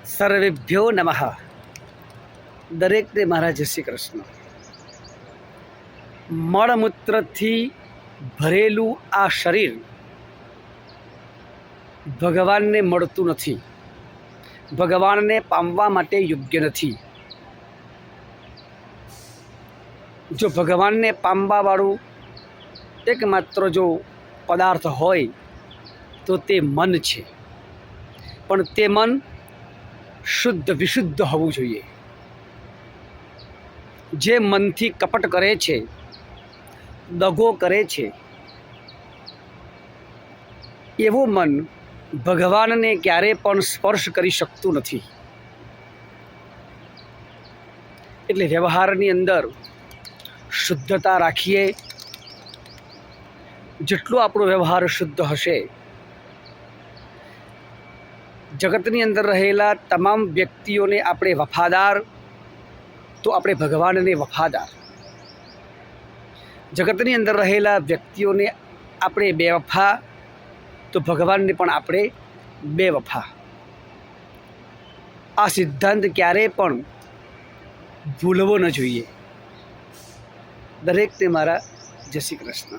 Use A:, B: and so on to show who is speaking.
A: સર્વેભ્યો નમઃ. દરેકને મારા જય શ્રી કૃષ્ણ. મળમૂત્રથી ભરેલું આ શરીર ભગવાનને મળતું નથી, ભગવાનને પામવા માટે યોગ્ય નથી. જો ભગવાનને પામવાવાળું એકમાત્ર જો પદાર્થ હોય તો તે મન છે. પણ તે મન શુદ્ધ વિશુદ્ધ હોવું જોઈએ. જે મનથી કપટ કરે છે, દગો કરે છે, એવું મન ભગવાનને ક્યારે પણ સ્પર્શ કરી શકતું નથી. એટલે વ્યવહારની અંદર શુદ્ધતા રાખીએ. જેટલો આપણો વ્યવહાર શુદ્ધ હશે, જગતની અંદર રહેલા તમામ વ્યક્તિઓને આપણે વફાદાર તો આપણે ભગવાનને વફાદાર. જગતની અંદર રહેલા વ્યક્તિઓને આપણે બેવફા તો ભગવાનને પણ આપણે બેવફા. આ સિદ્ધાંત ક્યારેય પણ ભૂલવો ન જોઈએ. દરેકને મારા જય શ્રી કૃષ્ણ.